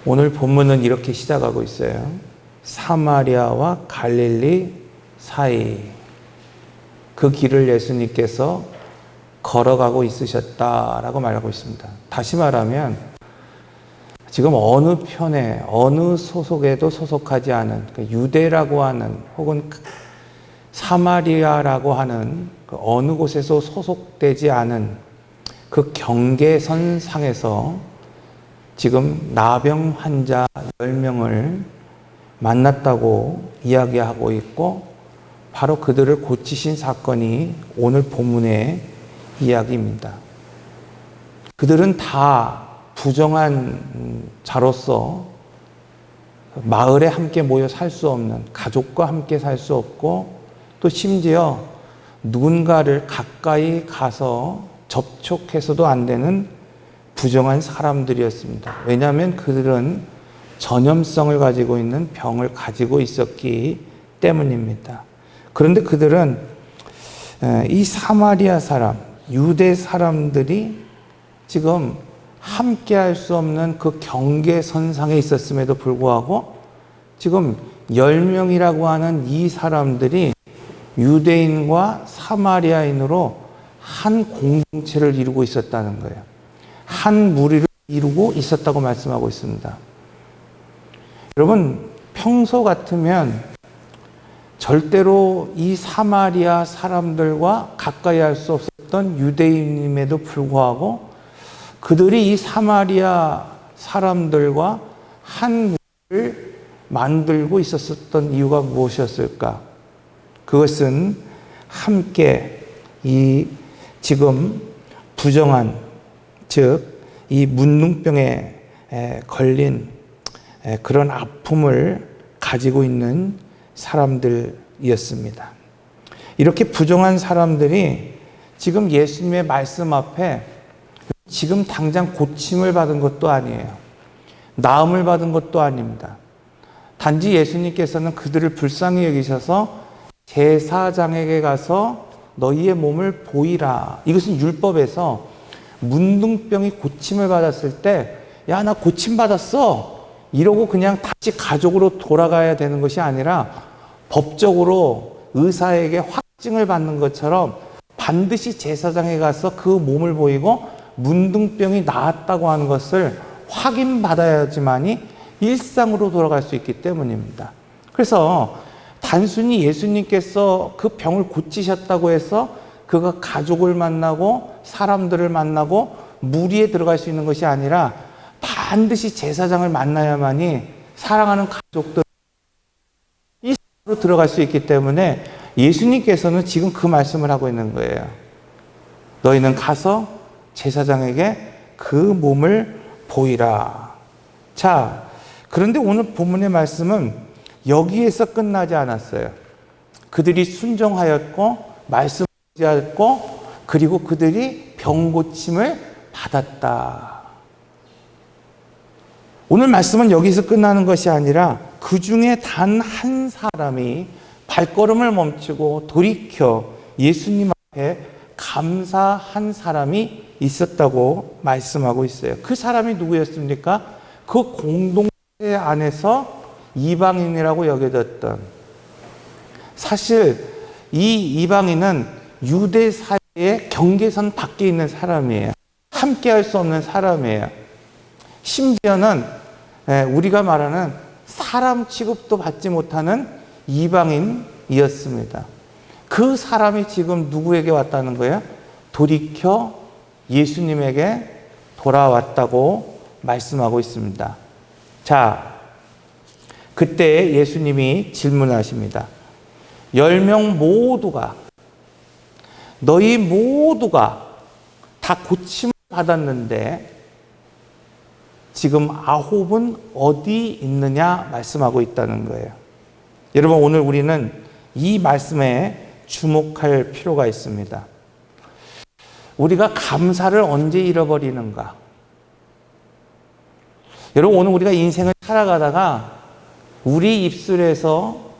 오늘 본문은 이렇게 시작하고 있어요. 사마리아와 갈릴리 사이 그 길을 예수님께서 걸어가고 있으셨다라고 말하고 있습니다. 다시 말하면 지금 어느 편에 어느 소속에도 소속하지 않은 유대라고 하는 혹은 사마리아라고 하는 그 어느 곳에서 소속되지 않은 그 경계선 상에서 지금 나병 환자 10명을 만났다고 이야기하고 있고 바로 그들을 고치신 사건이 오늘 본문의 이야기입니다. 그들은 다 부정한 자로서 마을에 함께 모여 살 수 없는, 가족과 함께 살 수 없고 또 심지어 누군가를 가까이 가서 접촉해서도 안 되는 부정한 사람들이었습니다. 왜냐하면 그들은 전염성을 가지고 있는 병을 가지고 있었기 때문입니다. 그런데 그들은 이 사마리아 사람, 유대 사람들이 지금 함께 할 수 없는 그 경계선상에 있었음에도 불구하고 지금 10명이라고 하는 이 사람들이 유대인과 사마리아인으로 한 공동체를 이루고 있었다는 거예요. 한 무리를 이루고 있었다고 말씀하고 있습니다. 여러분, 평소 같으면 절대로 이 사마리아 사람들과 가까이 할 수 없었던 유대인임에도 불구하고 그들이 이 사마리아 사람들과 한 무리를 만들고 있었던 이유가 무엇이었을까? 그것은 함께 이 지금 부정한, 즉 이 문둥병에 걸린 그런 아픔을 가지고 있는 사람들이었습니다. 이렇게 부정한 사람들이 지금 예수님의 말씀 앞에 지금 당장 고침을 받은 것도 아니에요. 나음을 받은 것도 아닙니다. 단지 예수님께서는 그들을 불쌍히 여기셔서 제사장에게 가서 너희의 몸을 보이라. 이것은 율법에서 문둥병이 고침을 받았을 때 야, 나 고침 받았어. 이러고 그냥 다시 가족으로 돌아가야 되는 것이 아니라 법적으로 의사에게 확증을 받는 것처럼 반드시 제사장에 가서 그 몸을 보이고 문둥병이 나았다고 하는 것을 확인받아야지만이 일상으로 돌아갈 수 있기 때문입니다. 그래서 단순히 예수님께서 그 병을 고치셨다고 해서 그가 가족을 만나고 사람들을 만나고 무리에 들어갈 수 있는 것이 아니라 반드시 제사장을 만나야만이 사랑하는 가족들 이 사람으로 들어갈 수 있기 때문에 예수님께서는 지금 그 말씀을 하고 있는 거예요. 너희는 가서 제사장에게 그 몸을 보이라. 자, 그런데 오늘 본문의 말씀은 여기에서 끝나지 않았어요. 그들이 순종하였고 말씀하였고 그리고 그들이 병고침을 받았다. 오늘 말씀은 여기서 끝나는 것이 아니라 그 중에 단 한 사람이 발걸음을 멈추고 돌이켜 예수님 앞에 감사한 사람이 있었다고 말씀하고 있어요. 그 사람이 누구였습니까? 그 공동체 안에서 이방인이라고 여겨졌던, 사실 이 이방인은 유대 사회의 경계선 밖에 있는 사람이에요. 함께 할 수 없는 사람이에요. 심지어는 우리가 말하는 사람 취급도 받지 못하는 이방인이었습니다. 그 사람이 지금 누구에게 왔다는 거예요? 돌이켜 예수님에게 돌아왔다고 말씀하고 있습니다. 자, 그때 예수님이 질문하십니다. 10명 모두가, 너희 모두가 다 고침을 받았는데 지금 9은 어디 있느냐 말씀하고 있다는 거예요. 여러분, 오늘 우리는 이 말씀에 주목할 필요가 있습니다. 우리가 감사를 언제 잃어버리는가? 여러분, 오늘 우리가 인생을 살아가다가 우리 입술에서,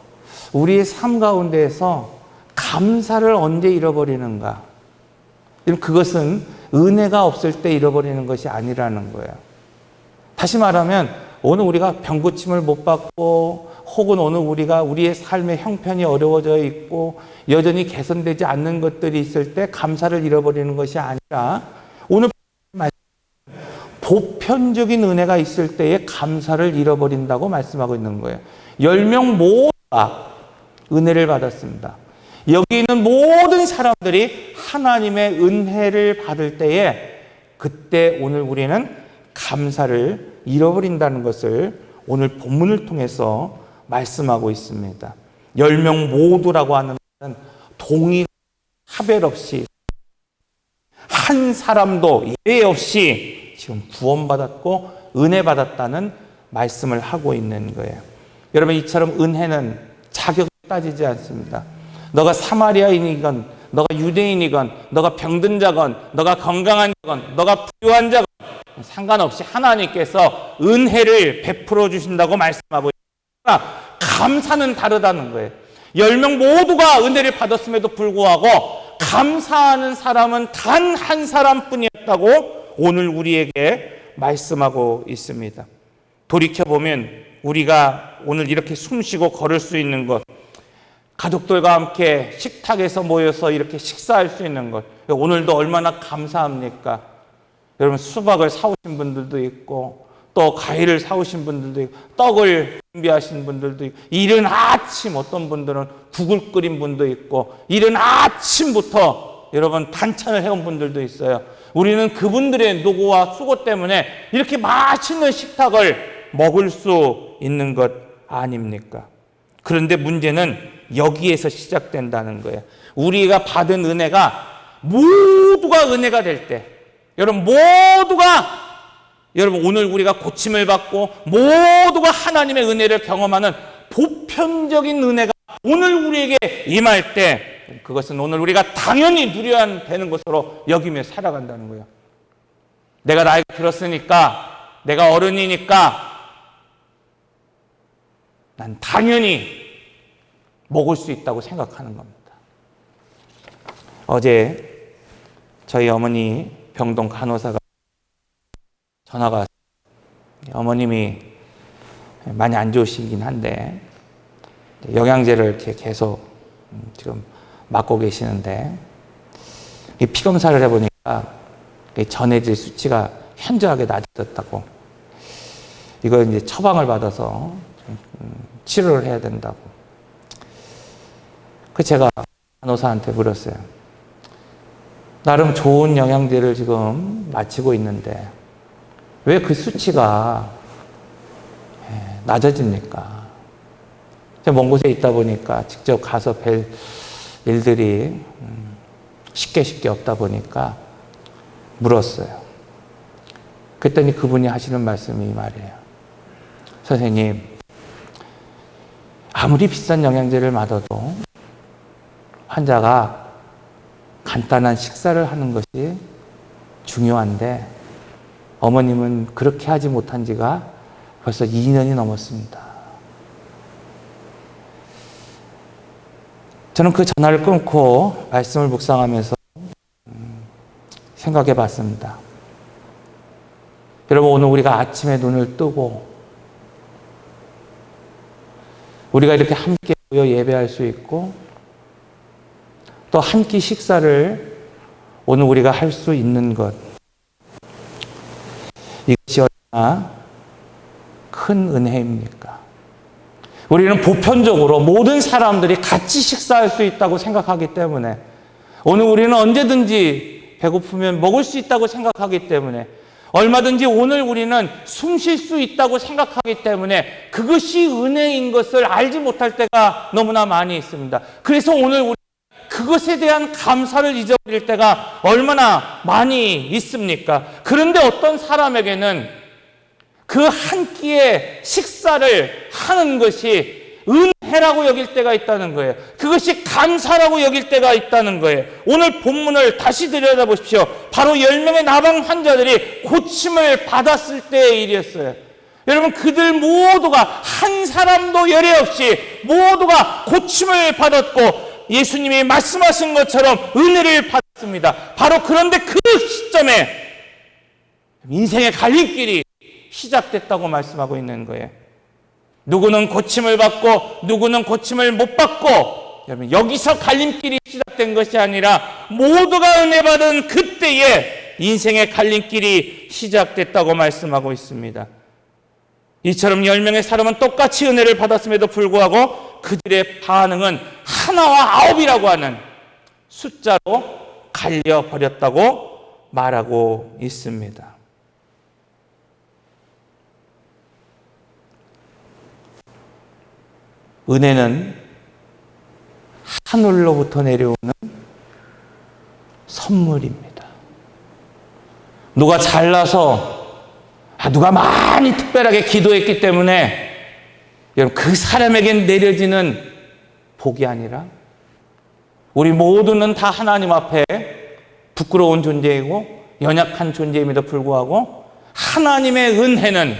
우리의 삶 가운데에서 감사를 언제 잃어버리는가? 그것은 은혜가 없을 때 잃어버리는 것이 아니라는 거예요. 다시 말하면 오늘 우리가 병고침을 못 받고 혹은 오늘 우리가 우리의 삶의 형편이 어려워져 있고 여전히 개선되지 않는 것들이 있을 때 감사를 잃어버리는 것이 아니라 오늘 보편적인 은혜가 있을 때에 감사를 잃어버린다고 말씀하고 있는 거예요. 10명 모두가 은혜를 받았습니다. 여기 있는 모든 사람들이 하나님의 은혜를 받을 때에 그때 오늘 우리는 감사를 잃어버린다는 것을 오늘 본문을 통해서 말씀하고 있습니다. 10명 모두라고 하는 것은 동일 차별 없이 한 사람도 예외 없이 지금 구원받았고 은혜 받았다는 말씀을 하고 있는 거예요. 여러분, 이처럼 은혜는 자격을 따지지 않습니다. 너가 사마리아인이건 너가 유대인이건 너가 병든 자건 너가 건강한 자건 너가 부유한 자건 상관없이 하나님께서 은혜를 베풀어 주신다고 말씀하고 있습니다. 감사는 다르다는 거예요. 10명 모두가 은혜를 받았음에도 불구하고 감사하는 사람은 단 한 사람뿐이었다고 오늘 우리에게 말씀하고 있습니다. 돌이켜보면 우리가 오늘 이렇게 숨쉬고 걸을 수 있는 것, 가족들과 함께 식탁에서 모여서 이렇게 식사할 수 있는 것, 오늘도 얼마나 감사합니까? 여러분, 수박을 사오신 분들도 있고 또 과일을 사오신 분들도 있고 떡을 준비하신 분들도 있고 이른 아침 어떤 분들은 국을 끓인 분도 있고 이른 아침부터 여러분 반찬을 해온 분들도 있어요. 우리는 그분들의 노고와 수고 때문에 이렇게 맛있는 식탁을 먹을 수 있는 것 아닙니까? 그런데 문제는 여기에서 시작된다는 거예요. 우리가 받은 은혜가 모두가 은혜가 될 때, 여러분 오늘 우리가 고침을 받고 모두가 하나님의 은혜를 경험하는 보편적인 은혜가 오늘 우리에게 임할 때 그것은 오늘 우리가 당연히 누려야 되는 것으로 여기며 살아간다는 거예요. 내가 나이가 들었으니까, 내가 어른이니까 난 당연히 먹을 수 있다고 생각하는 겁니다. 어제 저희 어머니 병동 간호사가 전화가 왔어요. 어머님이 많이 안 좋으시긴 한데 영양제를 이렇게 계속 지금 맞고 계시는데 피 검사를 해보니까 전해질 수치가 현저하게 낮아졌다고, 이거 이제 처방을 받아서 치료를 해야 된다고. 그 제가 간호사한테 물었어요. 나름 좋은 영양제를 지금 마치고 있는데 왜 그 수치가 낮아집니까? 먼 곳에 있다 보니까 직접 가서 뵐 일들이 쉽게 없다 보니까 물었어요. 그랬더니 그분이 하시는 말씀이 이 말이에요. 선생님, 아무리 비싼 영양제를 맞아도 환자가 간단한 식사를 하는 것이 중요한데 어머님은 그렇게 하지 못한 지가 벌써 2년이 넘었습니다. 저는 그 전화를 끊고 말씀을 묵상하면서 생각해 봤습니다. 여러분, 오늘 우리가 아침에 눈을 뜨고 우리가 이렇게 함께 모여 예배할 수 있고 또 한 끼 식사를 오늘 우리가 할 수 있는 것, 이것이 얼마나 큰 은혜입니까? 우리는 보편적으로 모든 사람들이 같이 식사할 수 있다고 생각하기 때문에, 오늘 우리는 언제든지 배고프면 먹을 수 있다고 생각하기 때문에, 얼마든지 오늘 우리는 숨 쉴 수 있다고 생각하기 때문에 그것이 은혜인 것을 알지 못할 때가 너무나 많이 있습니다. 그래서 오늘 우리 그것에 대한 감사를 잊어버릴 때가 얼마나 많이 있습니까? 그런데 어떤 사람에게는 그 한 끼의 식사를 하는 것이 은혜라고 여길 때가 있다는 거예요. 그것이 감사라고 여길 때가 있다는 거예요. 오늘 본문을 다시 들여다보십시오. 바로 10명의 나방 환자들이 고침을 받았을 때의 일이었어요. 여러분, 그들 모두가 한 사람도 예외 없이 모두가 고침을 받았고 예수님이 말씀하신 것처럼 은혜를 받았습니다. 바로 그런데 그 시점에 인생의 갈림길이 시작됐다고 말씀하고 있는 거예요. 누구는 고침을 받고 누구는 고침을 못 받고, 여러분 여기서 갈림길이 시작된 것이 아니라 모두가 은혜 받은 그때에 인생의 갈림길이 시작됐다고 말씀하고 있습니다. 이처럼 10명의 사람은 똑같이 은혜를 받았음에도 불구하고 그들의 반응은 하나와 9이라고 하는 숫자로 갈려버렸다고 말하고 있습니다. 은혜는 하늘로부터 내려오는 선물입니다. 누가 잘나서, 누가 많이 특별하게 기도했기 때문에 여러분 그 사람에게 내려지는 복이 아니라, 우리 모두는 다 하나님 앞에 부끄러운 존재이고 연약한 존재임에도 불구하고 하나님의 은혜는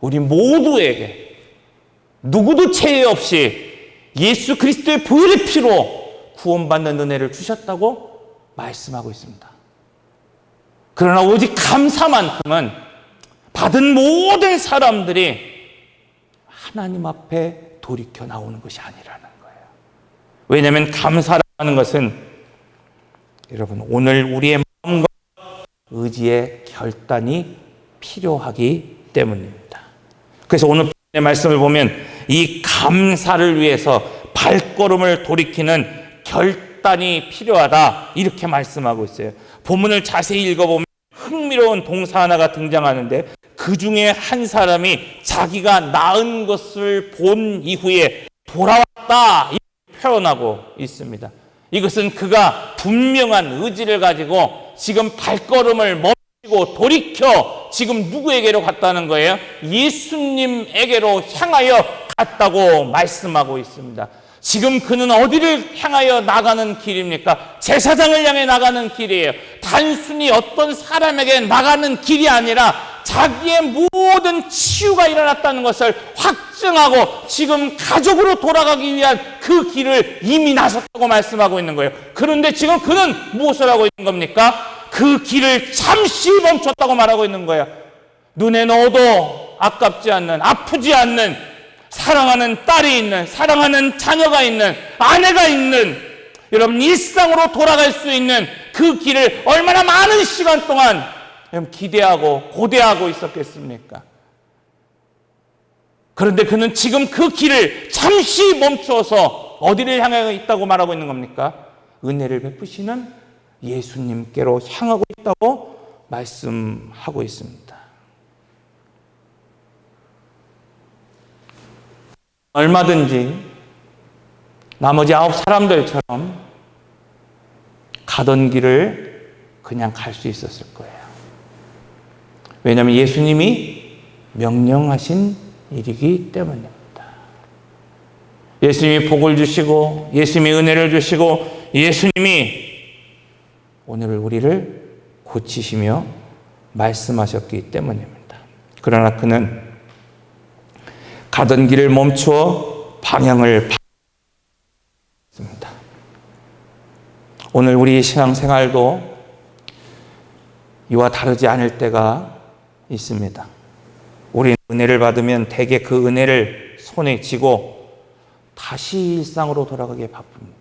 우리 모두에게 누구도 제외 없이 예수 그리스도의 보혈의 피로 구원받는 은혜를 주셨다고 말씀하고 있습니다. 그러나 오직 감사만큼은 받은 모든 사람들이 하나님 앞에 돌이켜 나오는 것이 아니라는 거예요. 왜냐하면 감사라는 것은 여러분 오늘 우리의 마음과 의지의 결단이 필요하기 때문입니다. 그래서 오늘 말씀을 보면 이 감사를 위해서 발걸음을 돌이키는 결단이 필요하다, 이렇게 말씀하고 있어요. 본문을 자세히 읽어보면 흥미로운 동사 하나가 등장하는데, 그 중에 한 사람이 자기가 낳은 것을 본 이후에 돌아왔다, 이렇게 표현하고 있습니다. 이것은 그가 분명한 의지를 가지고 지금 발걸음을 멈추고 돌이켜 지금 누구에게로 갔다는 거예요? 예수님에게로 향하여 갔다고 말씀하고 있습니다. 지금 그는 어디를 향하여 나가는 길입니까? 제사장을 향해 나가는 길이에요. 단순히 어떤 사람에게 나가는 길이 아니라 자기의 모든 치유가 일어났다는 것을 확증하고 지금 가족으로 돌아가기 위한 그 길을 이미 나섰다고 말씀하고 있는 거예요. 그런데 지금 그는 무엇을 하고 있는 겁니까? 그 길을 잠시 멈췄다고 말하고 있는 거예요. 눈에 넣어도 아깝지 않는, 아프지 않는, 사랑하는 딸이 있는, 사랑하는 자녀가 있는, 아내가 있는, 여러분 일상으로 돌아갈 수 있는 그 길을 얼마나 많은 시간 동안 기대하고 고대하고 있었겠습니까? 그런데 그는 지금 그 길을 잠시 멈추어서 어디를 향해 있다고 말하고 있는 겁니까? 은혜를 베푸시는 예수님께로 향하고 있다고 말씀하고 있습니다. 얼마든지 나머지 9 사람들처럼 가던 길을 그냥 갈 수 있었을 거예요. 왜냐하면 예수님이 명령하신 일이기 때문입니다. 예수님이 복을 주시고 예수님이 은혜를 주시고 예수님이 오늘 우리를 고치시며 말씀하셨기 때문입니다. 그러나 그는 가던 길을 멈추어 방향을 바꿨습니다. 오늘 우리 신앙생활도 이와 다르지 않을 때가 있습니다. 우리는 은혜를 받으면 대개 그 은혜를 손에 쥐고 다시 일상으로 돌아가기에 바쁩니다.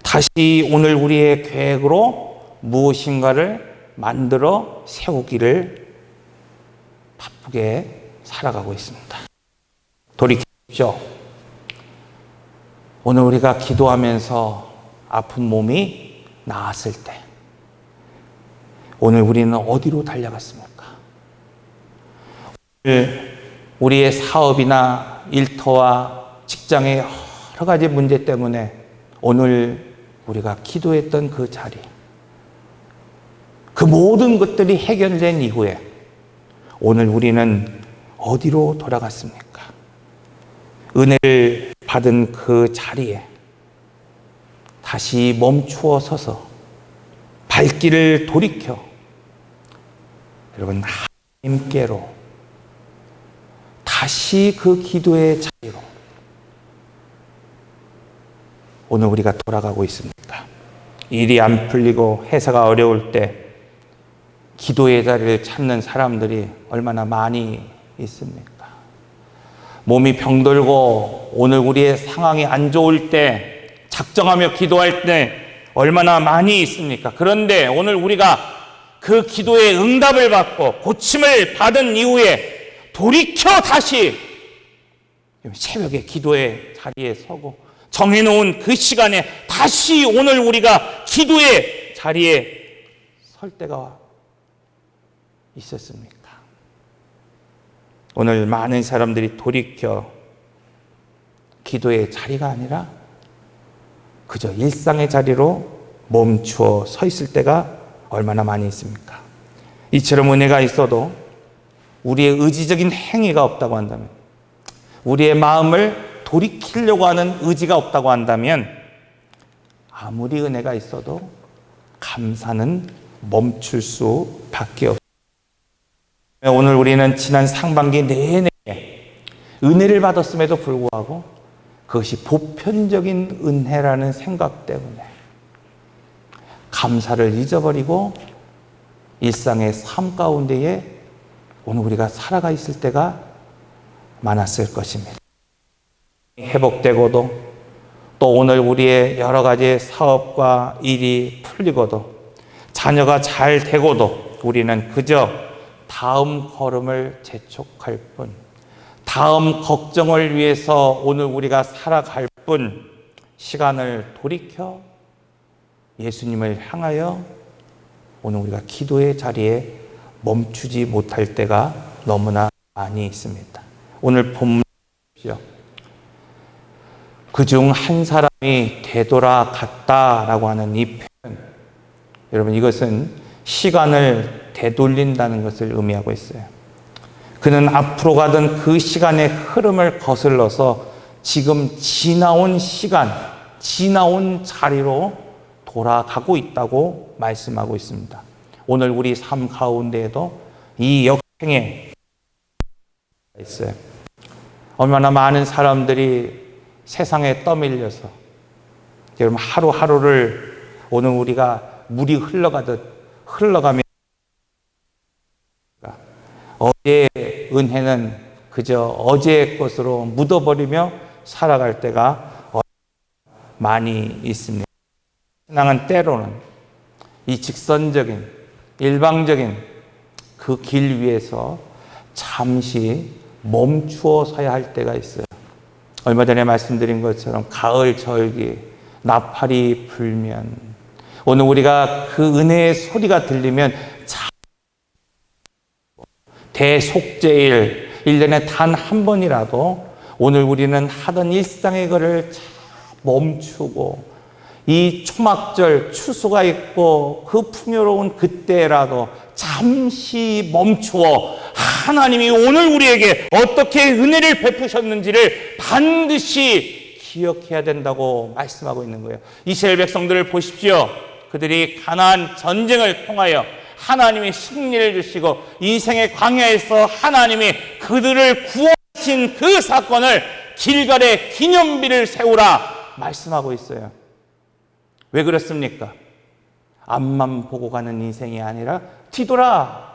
다시 오늘 우리의 계획으로 무엇인가를 만들어 세우기를 바쁘게 살아가고 있습니다. 돌이키십시오. 오늘 우리가 기도하면서 아픈 몸이 나았을 때 오늘 우리는 어디로 달려갔습니까? 오늘 우리의 사업이나 일터와 직장의 여러 가지 문제 때문에 오늘 우리가 기도했던 그 자리, 그 모든 것들이 해결된 이후에 오늘 우리는 어디로 돌아갔습니까? 은혜를 받은 그 자리에 다시 멈추어 서서 발길을 돌이켜 여러분 하나님께로 다시 그 기도의 자리로 오늘 우리가 돌아가고 있습니다. 일이 안 풀리고 회사가 어려울 때, 기도의 자리를 찾는 사람들이 얼마나 많이 있습니까? 몸이 병들고 오늘 우리의 상황이 안 좋을 때 작정하며 기도할 때 얼마나 많이 있습니까? 그런데 오늘 우리가 그 기도의 응답을 받고 고침을 받은 이후에 돌이켜 다시 새벽에 기도의 자리에 서고 정해놓은 그 시간에 다시 오늘 우리가 기도의 자리에 설 때가 있었습니까? 오늘 많은 사람들이 돌이켜 기도의 자리가 아니라 그저 일상의 자리로 멈추어 서 있을 때가 얼마나 많이 있습니까? 이처럼 은혜가 있어도 우리의 의지적인 행위가 없다고 한다면, 우리의 마음을 돌이키려고 하는 의지가 없다고 한다면 아무리 은혜가 있어도 감사는 멈출 수밖에 없습니다. 오늘 우리는 지난 상반기 내내 은혜를 받았음에도 불구하고 그것이 보편적인 은혜라는 생각 때문에 감사를 잊어버리고 일상의 삶 가운데에 오늘 우리가 살아가 있을 때가 많았을 것입니다. 회복되고도 또 오늘 우리의 여러 가지 사업과 일이 풀리고도 자녀가 잘 되고도 우리는 그저 다음 걸음을 재촉할 뿐, 다음 걱정을 위해서 오늘 우리가 살아갈 뿐, 시간을 돌이켜 예수님을 향하여 오늘 우리가 기도의 자리에 멈추지 못할 때가 너무나 많이 있습니다. 오늘 본문 보십시오. 그중 한 사람이 되돌아갔다라고 하는 이 표현, 여러분 이것은 시간을 되돌린다는 것을 의미하고 있어요. 그는 앞으로 가던 그 시간의 흐름을 거슬러서 지금 지나온 시간, 지나온 자리로 돌아가고 있다고 말씀하고 있습니다. 오늘 우리 삶 가운데에도 이 역행에 있어요. 얼마나 많은 사람들이 세상에 떠밀려서 여러분 하루하루를 오늘 우리가 물이 흘러가며 어제의 은혜는 그저 어제의 것으로 묻어버리며 살아갈 때가 많이 있습니다. 신앙은 때로는 이 직선적인 일방적인 그 길 위에서 잠시 멈추어 서야 할 때가 있어요. 얼마 전에 말씀드린 것처럼 가을 절기, 나팔이 불면 오늘 우리가 그 은혜의 소리가 들리면 대속죄일 1년에 단 한 번이라도 오늘 우리는 하던 일상의 것을 멈추고 이 초막절 추수가 있고 그 풍요로운 그때라도 잠시 멈추어 하나님이 오늘 우리에게 어떻게 은혜를 베푸셨는지를 반드시 기억해야 된다고 말씀하고 있는 거예요. 이스라엘 백성들을 보십시오. 그들이 가나안 전쟁을 통하여 하나님이 승리를 주시고 인생의 광야에서 하나님이 그들을 구원하신 그 사건을 길갈에 기념비를 세우라 말씀하고 있어요. 왜 그렇습니까? 앞만 보고 가는 인생이 아니라 뒤돌아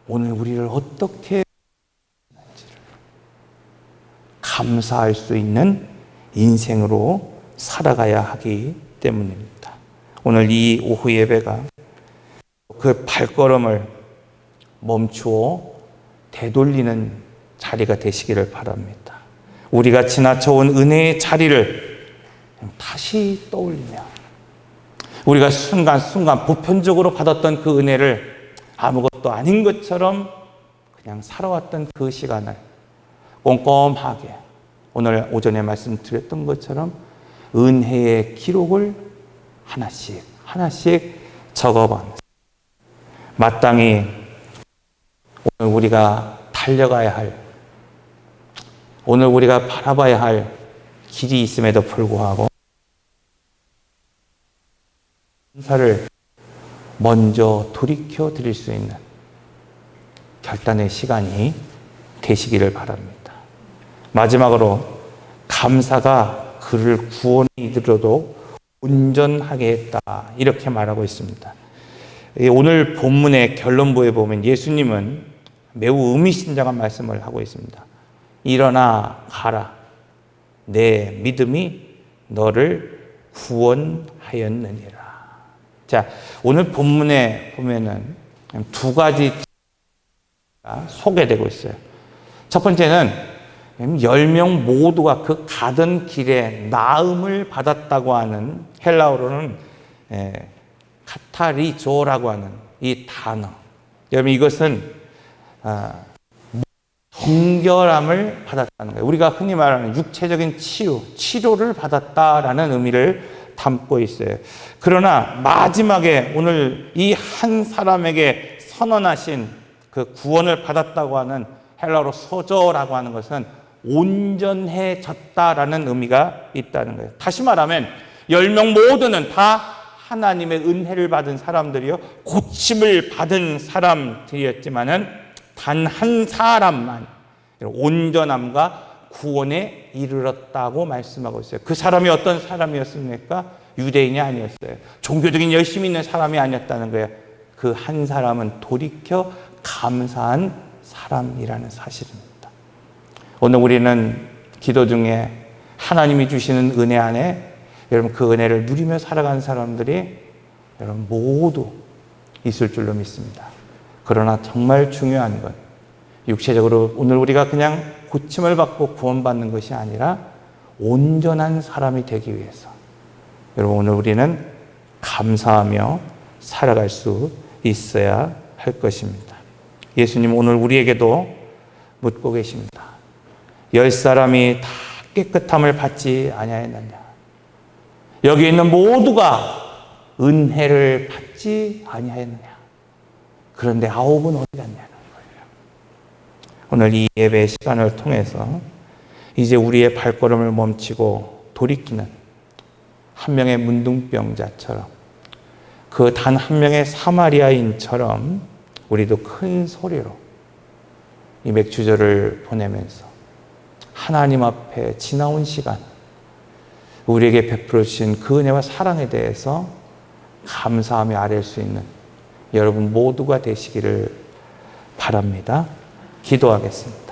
오늘 우리를 어떻게 하는지를 감사할 수 있는 인생으로 살아가야 하기 때문입니다. 오늘 이 오후 예배가 그 발걸음을 멈추어 되돌리는 자리가 되시기를 바랍니다. 우리가 지나쳐온 은혜의 자리를 다시 떠올리며 우리가 순간순간 보편적으로 받았던 그 은혜를 아무것도 아닌 것처럼 그냥 살아왔던 그 시간을 꼼꼼하게 오늘 오전에 말씀드렸던 것처럼 은혜의 기록을 하나씩 적어가면서 마땅히 오늘 우리가 달려가야 할, 오늘 우리가 바라봐야 할 길이 있음에도 불구하고 감사를 먼저 돌이켜 드릴 수 있는 결단의 시간이 되시기를 바랍니다. 마지막으로 감사가 그를 구원에 이르러도 온전하게 했다 이렇게 말하고 있습니다. 오늘 본문의 결론부에 보면 예수님은 매우 의미심장한 말씀을 하고 있습니다. 일어나 가라. 내 믿음이 너를 구원하였느니라. 자, 오늘 본문에 보면은 두 가지 소개되고 있어요. 첫 번째는 10명 모두가 그 가던 길에 나음을 받았다고 하는 헬라어로는 카타리조라고 하는 이 단어. 여러분 이것은 정결함을 받았다는 거예요. 우리가 흔히 말하는 육체적인 치료를 받았다라는 의미를 담고 있어요. 그러나 마지막에 오늘 이 한 사람에게 선언하신 그 구원을 받았다고 하는 헬라어로 소저라고 하는 것은 온전해졌다라는 의미가 있다는 거예요. 다시 말하면 10명 모두는 다 하나님의 은혜를 받은 사람들이요, 고침을 받은 사람들이었지만은 단 한 사람만 온전함과 구원에 이르렀다고 말씀하고 있어요. 그 사람이 어떤 사람이었습니까? 유대인이 아니었어요. 종교적인 열심이 있는 사람이 아니었다는 거예요. 그 한 사람은 돌이켜 감사한 사람이라는 사실입니다. 오늘 우리는 기도 중에 하나님이 주시는 은혜 안에 여러분 그 은혜를 누리며 살아가는 사람들이 여러분 모두 있을 줄로 믿습니다. 그러나 정말 중요한 건 육체적으로 오늘 우리가 그냥 고침을 받고 구원받는 것이 아니라 온전한 사람이 되기 위해서 여러분 오늘 우리는 감사하며 살아갈 수 있어야 할 것입니다. 예수님 오늘 우리에게도 묻고 계십니다. 10사람이 다 깨끗함을 받지 아니하였느냐? 여기 있는 모두가 은혜를 받지 아니하였느냐? 그런데 9은 어디 갔냐는 거예요. 오늘 이 예배 시간을 통해서 이제 우리의 발걸음을 멈추고 돌이키는 한 명의 문둥병자처럼 그 단 한 명의 사마리아인처럼 우리도 큰 소리로 이 맥주절을 보내면서 하나님 앞에 지나온 시간 우리에게 베풀어 주신 그 은혜와 사랑에 대해서 감사하며 아뢰 수 있는 여러분 모두가 되시기를 바랍니다. 기도하겠습니다.